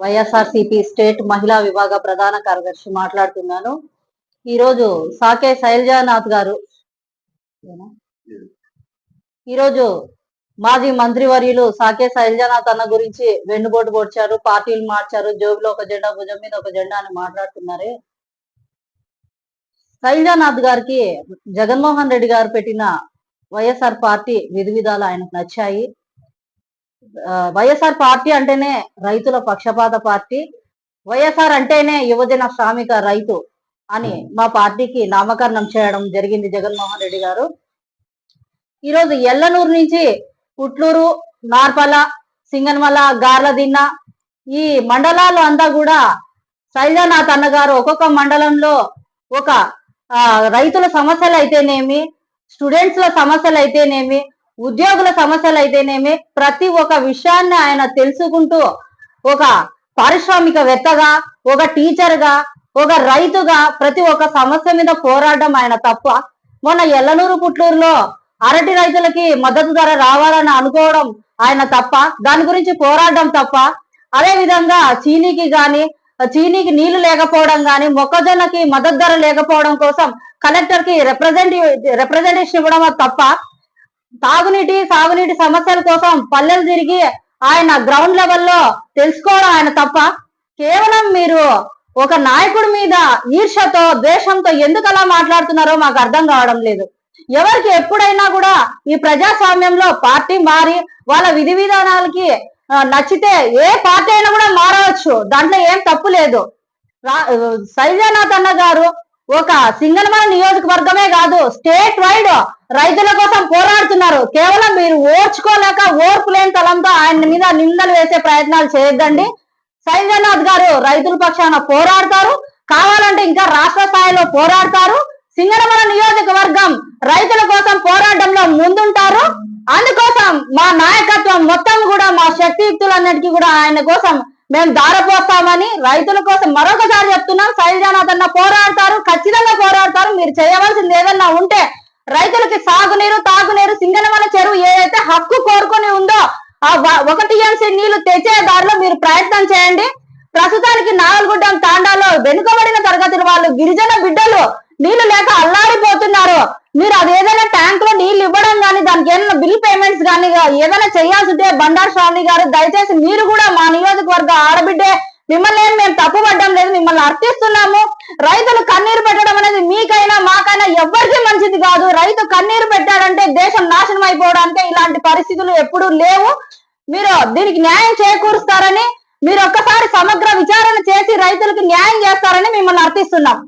YSRCP state మహిళా విభాగ ప్రధాన కార్యదర్శి మాట్లాడుతున్నాను. ఈరోజు సాకే శైలజానాథ్ గారు ఈరోజు మాజీ మంత్రివర్యులు సాకే శైలజానాథ్ అన్న గురించి వెన్నుపోటు పొడిచారు, పార్టీలు మార్చారు, జోబులో ఒక జెండా భుజం మీద ఒక జెండా అని మాట్లాడుతున్నారే. శైలజానాథ్ గారికి జగన్మోహన్ రెడ్డి గారు పెట్టిన వైఎస్ఆర్ పార్టీ విధి విధాలు ఆయనకు నచ్చాయి. వైఎస్ఆర్ పార్టీ అంటేనే రైతుల పక్షపాత పార్టీ, వైఎస్ఆర్ అంటేనే యువజన శ్రామిక రైతు అని మా పార్టీకి నామకరణం చేయడం జరిగింది జగన్మోహన్ రెడ్డి గారు. ఈరోజు ఎల్లనూరు నుంచి పుట్లూరు, నార్పల, సింగనమల, గార్లదిన్న ఈ మండలాలు అంతా కూడా శైలజానాథ్ అన్న గారు ఒక్కొక్క మండలంలో ఒక రైతుల సమస్యలు అయితేనేమి, స్టూడెంట్స్ల సమస్యలు అయితేనేమి, ఉద్యోగుల సమస్యలు అయితేనేమి ప్రతి ఒక్క విషయాన్ని ఆయన తెలుసుకుంటూ ఒక పారిశ్రామికవేత్తగా, ఒక టీచర్గా, ఒక రైతుగా ప్రతి ఒక్క సమస్య మీద పోరాడడం ఆయన తప్ప. మొన్న ఎల్లనూరు పుట్లూరులో అరటి రైతులకి మద్దతు ధర రావాలని అనుకోవడం ఆయన తప్ప, దాని గురించి పోరాడడం తప్ప. అదే విధంగా చీనీకి నీళ్లు లేకపోవడం కానీ, మొక్కజొన్నకి మద్దతు ధర లేకపోవడం కోసం కలెక్టర్ కి రిప్రజెంటేషన్ ఇవ్వడం తప్ప, సాగునీటి సమస్యల కోసం పల్లెలు తిరిగి ఆయన గ్రౌండ్ లెవెల్లో తెలుసుకోవడం ఆయన తప్ప. కేవలం మీరు ఒక నాయకుడి మీద ఈర్ష్యతో, ద్వేషంతో ఎందుకు అలా మాట్లాడుతున్నారో మాకు అర్థం కావడం లేదు. ఎవరికి ఎప్పుడైనా కూడా ఈ ప్రజాస్వామ్యంలో పార్టీ మారి వాళ్ళ విధి విధానాలకి నచ్చితే ఏ పార్టీ అయినా కూడా మారవచ్చు, దాంట్లో ఏం తప్పు లేదు. శైలజానాథ్ అన్న గారు ఒక సింగనమల నియోజకవర్గమే కాదు, స్టేట్ వైడ్ రైతుల కోసం పోరాడుతున్నారు. కేవలం మీరు ఓర్చుకోలేక ఓర్పు లేని తలంతో ఆయన మీద నిందలు వేసే ప్రయత్నాలు చేయొద్దండి. శైలజానాథ్ గారు రైతుల పక్షాన పోరాడతారు, కావాలంటే ఇంకా రాష్ట్ర స్థాయిలో పోరాడతారు. సింగనమల నియోజకవర్గం రైతుల కోసం పోరాటంలో ముందుంటారు. అందుకోసం మా నాయకత్వం మొత్తం కూడా మా శక్తియుక్తులన్నిటికీ కూడా ఆయన కోసం మేము దారపోస్తామని రైతుల కోసం మరొకసారి చెప్తున్నాం. శైలజానాథ్ అన్న పోరాడతారు, ఖచ్చితంగా పోరాడతారు. మీరు చేయవలసింది ఏదన్నా ఉంటే రైతులకి సాగునీరు, తాగునీరు, సింగనమల చెరువు ఏదైతే హక్కు కోరుకొని ఉందో ఆ 1 TMC నీళ్లు తెచ్చే దారిలో మీరు ప్రయత్నం చేయండి. ప్రస్తుతానికి నాగల్గుడ్డం తాండాలో వెనుకబడిన తరగతుల వాళ్ళు, గిరిజన బిడ్డలు నీళ్లు లేక అల్లాడిపోతున్నారు. మీరు అది ఏదైనా ట్యాంక్ లో నీళ్లు ఇవ్వడం కానీ, దానికి ఏదైనా బిల్ పేమెంట్స్ కానీ ఏదైనా చేయాల్సి ఉంటే బండారు శ్రావణి గారు దయచేసి మీరు కూడా మా నియోజకవర్గ ఆడబిడ్డే, మిమ్మల్ని ఏం మేము తప్పుపడ్డం లేదు, మిమ్మల్ని అర్థిస్తున్నాము. రైతులు కన్నీరు పెట్టడం అనేది మీకైనా మాకైనా ఎవ్వరికీ మంచిది కాదు. రైతు కన్నీరు పెట్టాడంటే దేశం నాశనం అయిపోవడానికి ఇలాంటి పరిస్థితులు ఎప్పుడూ లేవు. మీరు దీనికి న్యాయం చేకూరుస్తారని, మీరు ఒక్కసారి సమగ్ర విచారణ చేసి రైతులకు న్యాయం చేస్తారని మిమ్మల్ని అర్థిస్తున్నాం.